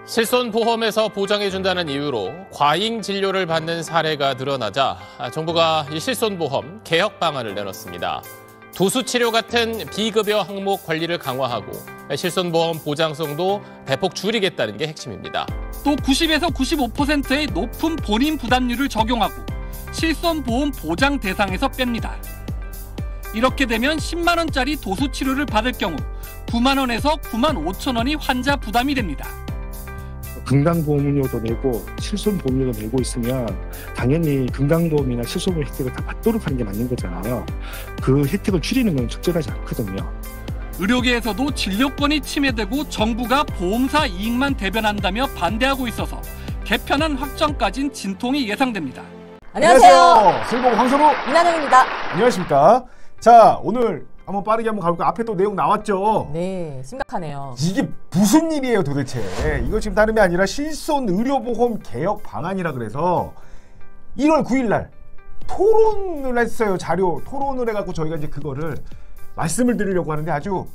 실손보험에서 보장해준다는 이유로 과잉 진료를 받는 사례가 늘어나자 정부가 이 실손보험 개혁 방안을 내놨습니다. 도수치료 같은 비급여 항목 관리를 강화하고 실손보험 보장성도 대폭 줄이겠다는 게 핵심입니다. 또 90에서 95%의 높은 본인 부담률을 적용하고 실손보험 보장 대상에서 뺍니다. 이렇게 되면 10만 원짜리 도수치료를 받을 경우 9만 원에서 9만 5천 원이 환자 부담이 됩니다. 건강보험료도 내고 실손보험료도 내고 있으면 당연히 건강보험이나 실손보험 혜택을 다 받도록 하는 게 맞는 거잖아요. 그 혜택을 줄이는 건 적절하지 않거든요. 의료계에서도 진료권이 침해되고 정부가 보험사 이익만 대변한다며 반대하고 있어서 개편안 확정까진 진통이 예상됩니다. 안녕하세요. 실보험 황선우 이나영입니다. 안녕하십니까. 자, 오늘 한번 빠르게 한번 가볼까. 앞에 또 내용 나왔죠. 네, 심각하네요. 이게 무슨 일이에요 도대체. 이거 지금 다름이 아니라 실손 의료보험 개혁 방안이라 그래서 1월 9일 날 토론을 했어요. 자료 토론을 해갖고 저희가 이제 그거를 말씀을 드리려고 하는데 아주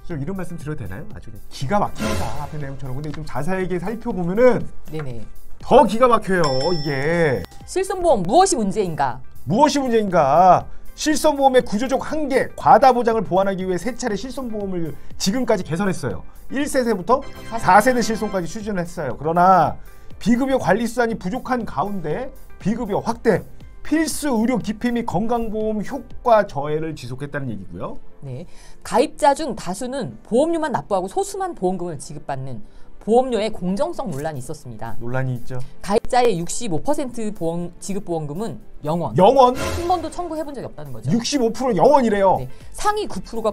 좀 이런 말씀 드려도 되나요? 아주 기가 막힙니다. 앞에 내용처럼. 근데 좀 자세하게 살펴보면은 네네. 더 기가 막혀요. 이게 실손보험 무엇이 문제인가? 무엇이 문제인가? 실손보험의 구조적 한계, 과다 보장을 보완하기 위해 세 차례 실손보험을 지금까지 개선했어요. 1세대부터 4세대 실손까지 추진했어요. 그러나 비급여 관리 수단이 부족한 가운데 비급여 확대, 필수 의료 기피 및 건강보험 효과 저해를 지속했다는 얘기고요. 네, 가입자 중 다수는 보험료만 납부하고 소수만 보험금을 지급받는 보험료의 공정성 논란이 있었습니다. 논란이 있죠. 가입자의 65% 보험, 지급보험금은 영원. 영원? 한 번도 청구해본 적이 없다는 거죠. 65% 영원이래요. 네, 상위 9%가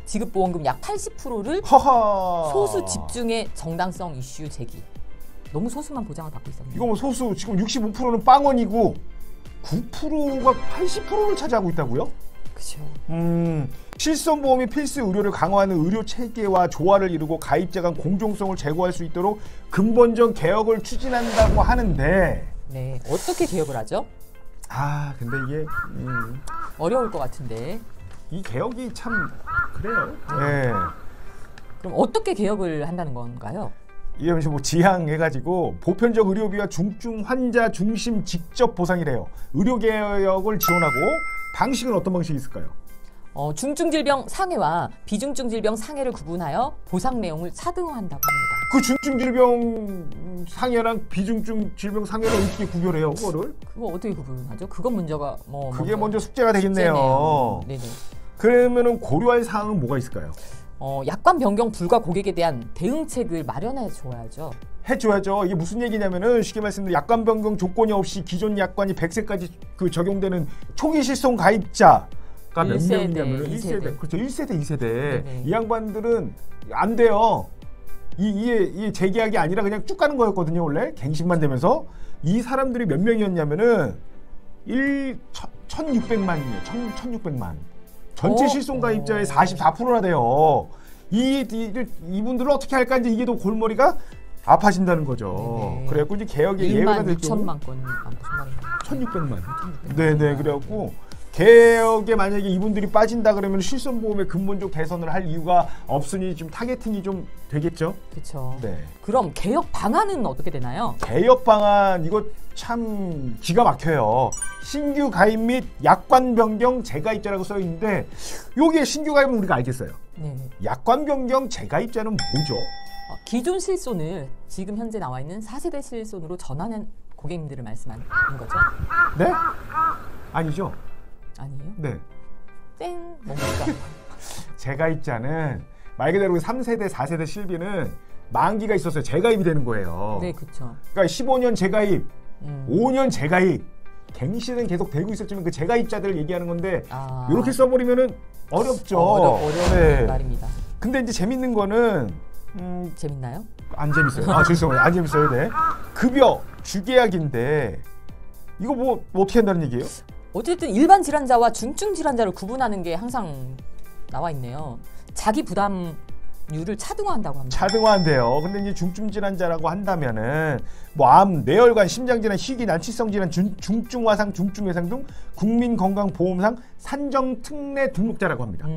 지급보험금 약 80%를 허허. 소수 집중의 정당성 이슈 제기. 너무 소수만 보장을 받고 있었네요. 이거 뭐 소수, 지금 65%는 빵원이고 9%가 80%를 차지하고 있다고요? 그렇죠. 실손보험이 필수 의료를 강화하는 의료 체계와 조화를 이루고 가입자 간 공정성을 제고할 수 있도록 근본적 개혁을 추진한다고 하는데 네, 어떻게 개혁을 하죠? 아, 근데 이게 어려울 것 같은데. 이 개혁이 참 그래요. 네. 그럼 어떻게 개혁을 한다는 건가요? 이게 뭐 지향해가지고 보편적 의료비와 중증 환자 중심 직접 보상이래요. 의료 개혁을 지원하고 방식은 어떤 방식이 있을까요? 중증 질병 상해와 비중증 질병 상해를 구분하여 보상 내용을 차등화한다고 합니다. 그 중증 질병 상해랑 비중증 질병 상해를 어떻게 구별해요, 그거를? 그거 어떻게 구분하죠? 그건 문제가 그게 먼저 숙제가 되겠네요. 네네. 그러면은 고려할 사항은 뭐가 있을까요? 약관 변경 불가 고객에 대한 대응책을 마련해 줘야죠. 해줘야죠. 이게 무슨 얘기냐면은 쉽게 말씀드리면 약관 변경 조건이 없이 기존 약관이 100세까지 그 적용되는 초기 실손 가입자가 몇 1세대, 명이냐면은 2세대. 그렇죠. 1세대, 2세대. 네네. 이 양반들은 안 돼요. 이게 재계약이 아니라 그냥 쭉 가는 거였거든요, 원래. 갱신만 되면서. 이 사람들이 몇 명이었냐면은 1,600만이에요. 1,600만. 전체 실손 가입자의 44%나 돼요. 이분들을 어떻게 할까 이제 이게 또 골머리가 아파진다는 거죠. 네네. 그래갖고 이제 개혁의 예외가 될 경우 16,000만 건 1,600만. 네네. 그래갖고 개혁에 만약에 이분들이 빠진다 그러면 실손보험의 근본적 개선을 할 이유가 없으니 좀 타겟팅이 좀 되겠죠. 그렇죠. 네. 그럼 개혁 방안은 어떻게 되나요? 개혁 방안 이거 참 기가 막혀요. 신규 가입 및 약관 변경 재가입자라고 써 있는데 요게 신규 가입은 우리가 알겠어요. 네. 약관 변경 재가입자는 뭐죠? 기존 실손을 지금 현재 나와 있는 4세대 실손으로 전환한 고객님들을 말씀하는 거죠? 네? 아니죠. 아니에요? 네. 땡! 뭡니까? 재가입자는 말 그대로 3세대, 4세대 실비는 만기가 있었어요. 재가입이 되는 거예요. 네, 그렇죠. 그러니까 15년 재가입, 5년 재가입, 갱신은 계속 되고 있었지만 그 재가입자들을 얘기하는 건데 이렇게 써버리면은 어렵죠. 어려운 네. 말입니다. 근데 이제 재밌는 거는 재밌나요? 안 재밌어요. 죄송해요. 안 재밌어요. 네. 급여 주계약인데 이거 뭐 어떻게 한다는 얘기예요? 어쨌든 일반 질환자와 중증 질환자를 구분하는 게 항상 나와 있네요. 자기 부담률을 차등화한다고 합니다. 차등화한대요. 근데 이제 중증 질환자라고 한다면은 뭐 암, 뇌혈관, 심장질환, 희귀, 난치성 질환, 중증 화상, 중증 외상 등 국민건강보험상 산정 특례 등록자라고 합니다.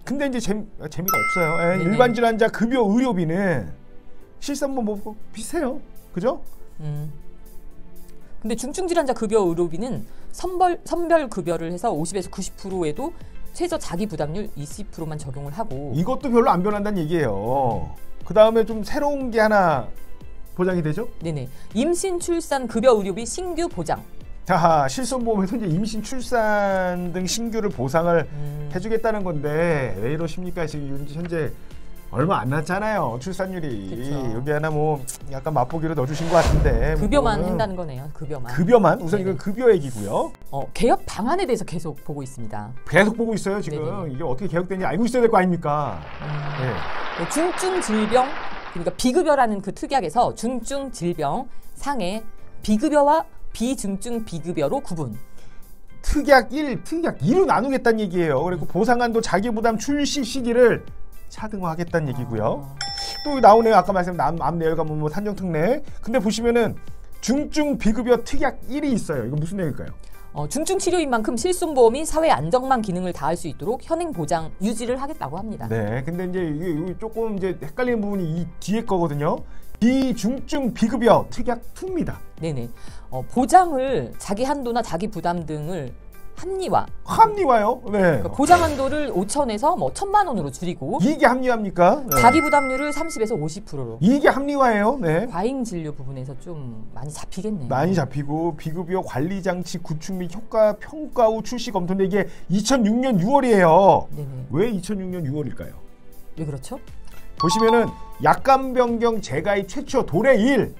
근데 이제 재미가 없어요. 일반 질환자 급여 의료비는 실손보험 뭐 비슷해요. 그죠? 근데 중증질환자 급여 의료비는 선별 급여를 해서 50에서 90%에도 최저 자기 부담률 20%만 적용을 하고 이것도 별로 안 변한다는 얘기예요. 그 다음에 좀 새로운 게 하나 보장이 되죠? 네네. 임신 출산 급여 의료비 신규 보장. 자, 실손보험에서 이제 임신 출산 등 신규를 보상을 해주겠다는 건데 왜 이러십니까? 지금 현재 얼마 안 났잖아요. 출산율이. 그쵸. 여기 하나 뭐 약간 맛보기로 넣어주신 것 같은데. 급여만 한다는 거네요. 급여만. 급여만? 우선 네네. 이건 급여 얘기고요. 개혁 방안에 대해서 계속 보고 있습니다. 계속 보고 있어요. 지금. 네네. 이게 어떻게 개혁되는지 알고 있어야 될 거 아닙니까? 네. 중증 질병, 그러니까 비급여라는 그 특약에서 중증 질병 상해 비급여와 비중증 비급여로 구분. 특약 1, 특약 2로 나누겠다는 얘기예요. 그리고 보상한도 자기부담 출시 시기를 차등화하겠다는 얘기고요. 또 나오네요. 아까 말씀드린 암 내열감 뭐 탄정특례. 근데 보시면은 중증 비급여 특약 1이 있어요. 이거 무슨 내용일까요? 중증 치료인 만큼 실손보험이 사회 안정망 기능을 다할 수 있도록 현행 보장 유지를 하겠다고 합니다. 네. 근데 이제 이게 조금 이제 헷갈리는 부분이 이 뒤에 거거든요. 비중증 비급여 특약 2입니다. 네네. 보장을 자기 한도나 자기 부담 등을 합리화요? 네. 그러니까 보장 한도를 5천에서 뭐 1,000만 원으로 줄이고 이게 합리화입니까? 네. 자기 부담률을 30에서 50%로. 이게 합리화예요. 네. 과잉 진료 부분에서 좀 많이 잡히겠네요. 많이 잡히고 비급여 관리 장치 구축 및 효과 평가 후 출시 검토인데 이게 2006년 6월이에요. 네네. 왜 2006년 6월일까요? 왜 그렇죠? 보시면은 약관 변경 재가입 최초 도래 1.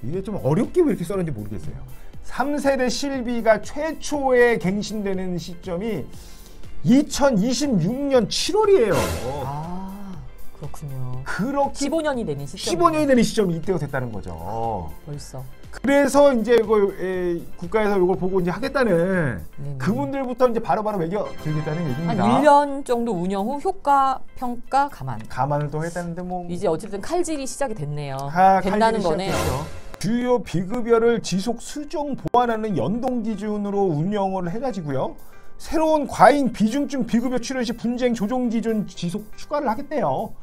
이게 좀 어렵게 왜 이렇게 써는지 모르겠어요. 3세대 실비가 최초에 갱신되는 시점이 2026년 7월이에요. 아, 그렇군요. 그렇게 15년이 되는 시점. 15년이 되는 시점이 이때가 됐다는 거죠. 벌써. 그래서 이제 이거 국가에서 이걸 보고 이제 하겠다는 네네. 그분들부터 이제 바로바로 매겨 들겠다는 한 얘기입니다. 1년 정도 운영 후 효과 평가 감안. 감안을 또 했다는데 뭐 이제 어쨌든 칼질이 시작이 됐네요. 칼질이 된다는 거네. 시작됐죠. 주요 비급여를 지속 수정 보완하는 연동 기준으로 운영을 해가지고요. 새로운 과잉 비중증 비급여 출연 시 분쟁 조정 기준 지속 추가를 하겠대요.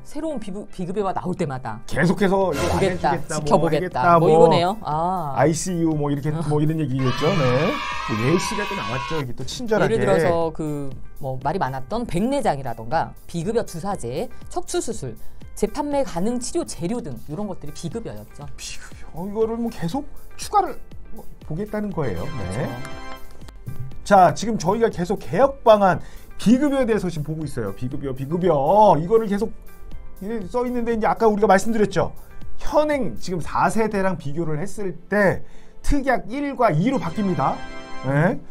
새로운 비급여가 나올 때마다 계속해서 이거 안 보겠다, 해주겠다, 지켜보겠다, 뭐 이거네요. ICU 뭐 이렇게 뭐 이런 얘기겠죠. 네. 뭐 예시가 또 나왔죠. 여기 또 친절하게. 예를 들어서 그 뭐 말이 많았던 백내장이라던가 비급여 주사제, 척추수술, 재판매 가능 치료 재료 등 이런 것들이 비급여였죠. 비급여. 이거를 뭐 계속 추가를 보겠다는 거예요. 네. 그렇죠. 자, 지금 저희가 계속 개혁 방안 비급여에 대해서 지금 보고 있어요. 비급여 이거를 계속 써 있는데 이제 아까 우리가 말씀드렸죠. 현행 지금 4세대랑 비교를 했을 때 특약 1과 2로 바뀝니다. 네.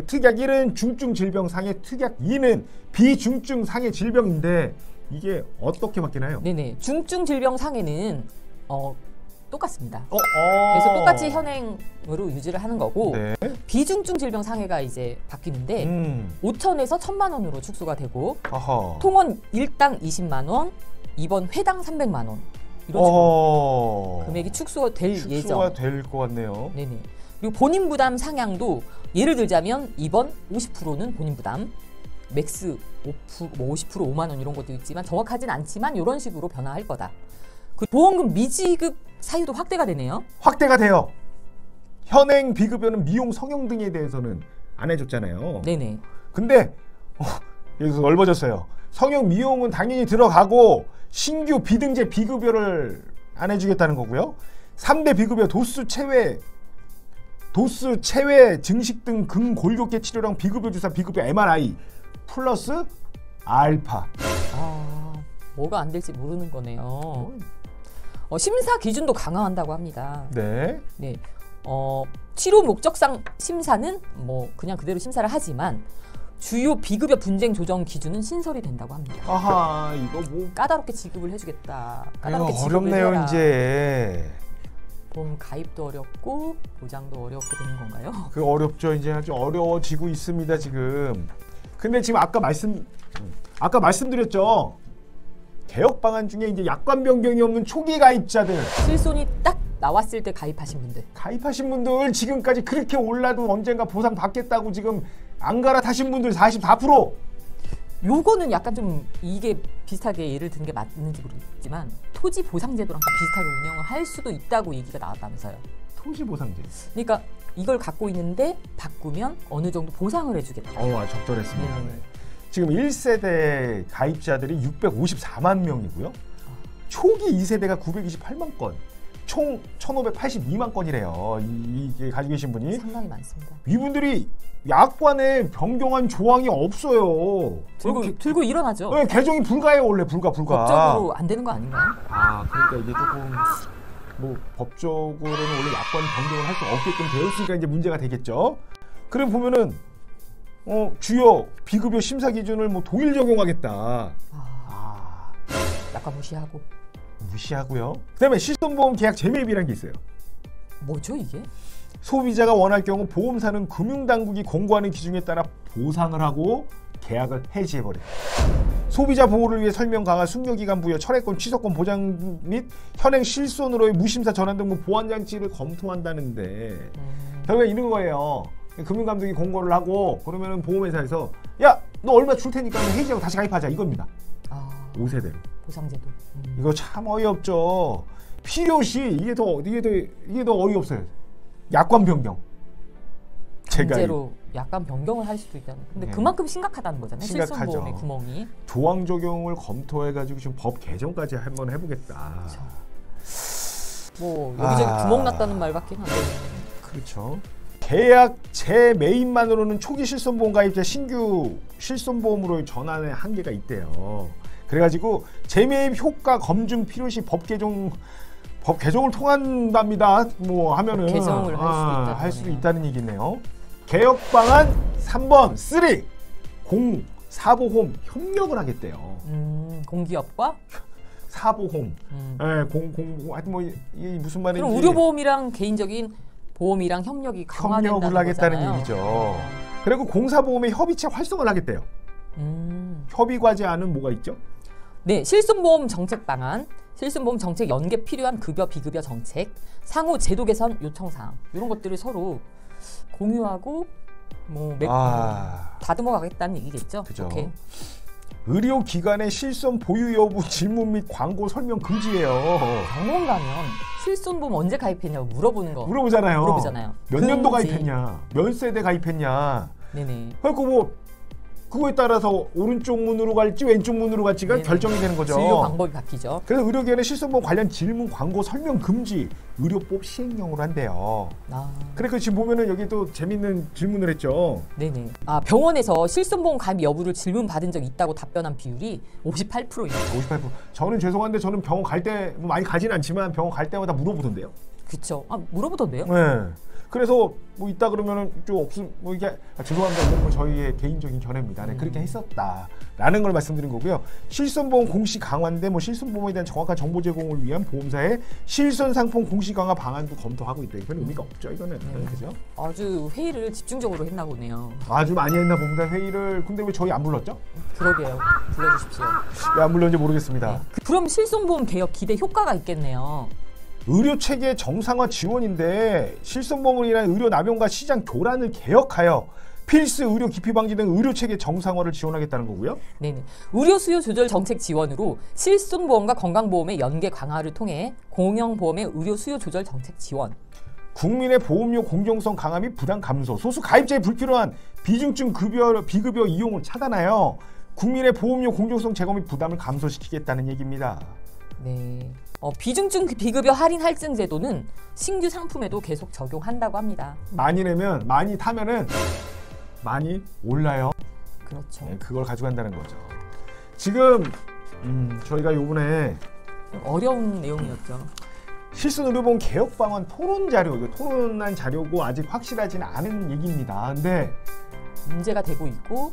특약 1은 중증 질병 상해, 특약 2는 비중증 상해 질병인데 이게 어떻게 바뀌나요? 네네. 중증 질병 상해는 똑같습니다. 그래서 똑같이 현행으로 유지를 하는 거고 네. 비중증 질병 상해가 이제 바뀌는데 5천에서 1,000만 원으로 축소가 되고 어허. 통원 1당 20만 원, 입원 회당 300만 원 이런 식으로 금액이 축소가 될 예정. 축소가 될 것 같네요. 네네. 그리고 본인 부담 상향도 예를 들자면 입원 50%는 본인 부담, 맥스 5%, 뭐 50% 5만 원 이런 것도 있지만 정확하진 않지만 이런 식으로 변화할 거다. 그 보험금 미지급 사유도 확대가 되네요. 확대가 돼요. 현행 비급여는 미용 성형 등에 대해서는 안 해줬잖아요. 네네. 근데 여기서 넓어졌어요. 성형 미용은 당연히 들어가고 신규 비등재 비급여를 안 해주겠다는 거고요. 3대 비급여 도수 체외 증식 등 근골격계 치료랑 비급여 주사 비급여 MRI 플러스 알파. 뭐가 안 될지 모르는 거네요. 심사 기준도 강화한다고 합니다. 네. 네. 치료 목적상 심사는 뭐 그냥 그대로 심사를 하지만 주요 비급여 분쟁 조정 기준은 신설이 된다고 합니다. 아하, 이거 뭐 까다롭게 지급을 해주겠다. 까다롭게 이거 지급을 어렵네요, 해라. 이제. 보험 가입도 어렵고 보장도 어렵게 되는 건가요? 그 어렵죠. 이제 아주 어려워지고 있습니다, 지금. 근데 지금 아까 말씀드렸죠. 개혁 방안 중에 이제 약관 변경이 없는 초기 가입자들, 실손이 딱 나왔을 때 가입하신 분들. 가입하신 분들 지금까지 그렇게 올라도 언젠가 보상 받겠다고 지금 안 갈아타신 분들 44%. 요거는 약간 좀 이게 비슷하게 예를 드는 게 맞는지 모르겠지만 토지 보상제도랑 비슷하게 운영을 할 수도 있다고 얘기가 나왔다면서요. 토지 보상제. 그러니까 이걸 갖고 있는데 바꾸면 어느 정도 보상을 해주겠다. 아주 적절했습니다. 네. 지금 1세대 가입자들이 654만 명이고요. 초기 2세대가 928만 건. 총 1,582만 건이래요. 이게 가지고 계신 분이. 상당히 많습니다. 이분들이 약관에 변경한 조항이 없어요. 들고 일어나죠. 네, 개정이 불가해요. 원래 불가. 법적으로 안 되는 거 아닌가요? 그러니까 이게 조금 뭐 법적으로는 원래 야권 변경을 할 수 없게끔 되어 있으니까 이제 문제가 되겠죠. 그럼 보면은 주요 비급여 심사 기준을 뭐 동일 적용하겠다. 약간 무시하고요. 그다음에 실손보험 계약 재매입이라는 게 있어요. 뭐죠 이게? 소비자가 원할 경우 보험사는 금융당국이 공고하는 기준에 따라 보상을 하고 계약을 해지해버려요. 소비자 보호를 위해 설명 강화, 숙려기간 부여, 철회권, 취소권 보장 및 현행 실손으로의 무심사 전환 등 보완장치를 검토한다는데 결국에 이런 거예요. 금융감독이 공고를 하고 그러면은 보험회사에서 야, 너 얼마 줄 테니까 해지하고 다시 가입하자 이겁니다. 5세대로. 보상제도. 이거 참 어이없죠. 필요시 이게 더 어이없어요. 약관 변경. 강제로 약관 변경을 할 수도 있다는. 근데 그만큼 심각하다는 거잖아요. 실손보험의 구멍이. 조항 적용을 검토해가지고 지금 법 개정까지 한번 해보겠다. 그렇죠. 뭐 여기저기 구멍 났다는 말밖에 안 되는. 그렇죠. 계약 재매입만으로는 초기 실손보험 가입자 신규 실손보험으로 전환의 한계가 있대요. 그래가지고 재매입 효과 검증 필요시 법 개정을 통한답니다. 뭐 하면은 개정을 할 수도 있다는 얘기네요. 개혁 방안 3번 3 공사보험 협력을 하겠대요. 공기업과 사보험. 하여튼 뭐 이게 무슨 말인지. 그럼 의료보험이랑 개인적인 보험이랑 협력을 하겠다는 거잖아요. 얘기죠. 그리고 공사보험의 협의체 활성화를 하겠대요. 협의과제안은 뭐가 있죠? 네, 실손보험 정책 방안, 실손보험 정책 연계 필요한 급여, 비급여 정책, 상호 제도 개선 요청사항 이런 것들을 서로 공유하고 다듬어 가겠다는 얘기겠죠. 그죠. 오케이. 의료기관의 실손 보유 여부 질문 및 광고 설명 금지예요. 병원 가면 실손보험 언제 가입했냐고 물어보잖아요. 몇 년도 가입했냐, 몇 세대 가입했냐. 네네. 그리고 그거에 따라서 오른쪽 문으로 갈지 왼쪽 문으로 갈지가 네네. 결정이 되는 거죠. 진료 방법이 바뀌죠. 그래서 의료기관의 실손보험 관련 질문, 광고, 설명 금지, 의료법 시행령으로 한대요. 그러니까 지금 보면은 여기 또 재밌는 질문을 했죠. 네네. 병원에서 실손보험 가입 여부를 질문 받은 적이 있다고 답변한 비율이 58%입니다. 58%. 저는 죄송한데 저는 병원 갈 때 많이 가진 않지만 병원 갈 때마다 물어보던데요. 그렇죠. 물어보던데요? 네. 그래서 뭐 있다 그러면은 좀 없음 뭐 이게 죄송합니다. 이건 뭐 저희의 개인적인 견해입니다. 네, 그렇게 했었다라는 걸 말씀드린 거고요. 실손보험 공시 강화인데 뭐 실손보험에 대한 정확한 정보 제공을 위한 보험사의 실손 상품 공시 강화 방안도 검토하고 있다. 이건 의미가 없죠. 이거는 그죠? 아주 회의를 집중적으로 했나 보네요. 아주 많이 했나 봅니다. 회의를. 근데 왜 저희 안 불렀죠? 그러게요. 불러주십시오. 왜 안 불렀는지 모르겠습니다. 네. 그럼 실손보험 개혁 기대 효과가 있겠네요. 의료체계 정상화 지원인데 실손보험으로 인한 의료 남용과 시장 교란을 개혁하여 필수 의료 기피 방지 등 의료체계 정상화를 지원하겠다는 거고요. 네네. 의료 수요 조절 정책 지원으로 실손보험과 건강보험의 연계 강화를 통해 공영보험의 의료 수요 조절 정책 지원. 국민의 보험료 공정성 강화 및 부담 감소, 소수 가입자의 불필요한 비중증 비급여 이용을 차단하여 국민의 보험료 공정성 제거 및 부담을 감소시키겠다는 얘기입니다. 네. 비중증 비급여 할인 할증 제도는 신규 상품에도 계속 적용한다고 합니다. 많이 내면, 많이 타면은 많이 올라요. 그렇죠. 네, 그걸 가져간다는 거죠. 지금 저희가 요번에 어려운 내용이었죠. 실손의료보험 개혁 방안 토론 자료, 이거 토론한 자료고 아직 확실하지는 않은 얘기입니다. 근데 문제가 되고 있고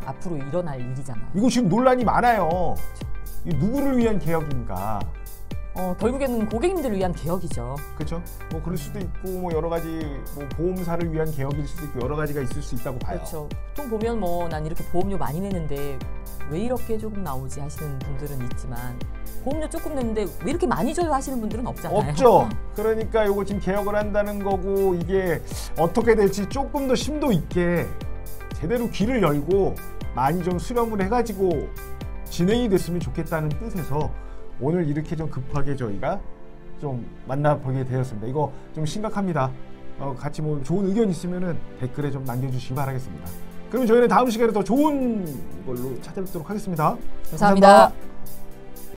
앞으로 일어날 일이잖아요. 이거 지금 논란이 많아요. 누구를 위한 개혁인가? 결국에는 고객님들을 위한 개혁이죠. 그렇죠. 뭐 그럴 수도 있고 뭐 여러 가지 뭐 보험사를 위한 개혁일 수도 있고 여러 가지가 있을 수 있다고 봐요. 그렇죠. 보통 보면 난 이렇게 보험료 많이 내는데 왜 이렇게 조금 나오지 하시는 분들은 있지만 보험료 조금 내는데 왜 이렇게 많이 줘요 하시는 분들은 없잖아요. 없죠. 그러니까 이거 지금 개혁을 한다는 거고 이게 어떻게 될지 조금 더 심도 있게 제대로 귀를 열고 많이 좀 수렴을 해가지고 진행이 됐으면 좋겠다는 뜻에서 오늘 이렇게 좀 급하게 저희가 좀 만나보게 되었습니다. 이거 좀 심각합니다. 같이 뭐 좋은 의견 있으면은 댓글에 좀 남겨주시기 바라겠습니다. 그럼 저희는 다음 시간에 더 좋은 걸로 찾아뵙도록 하겠습니다. 감사합니다.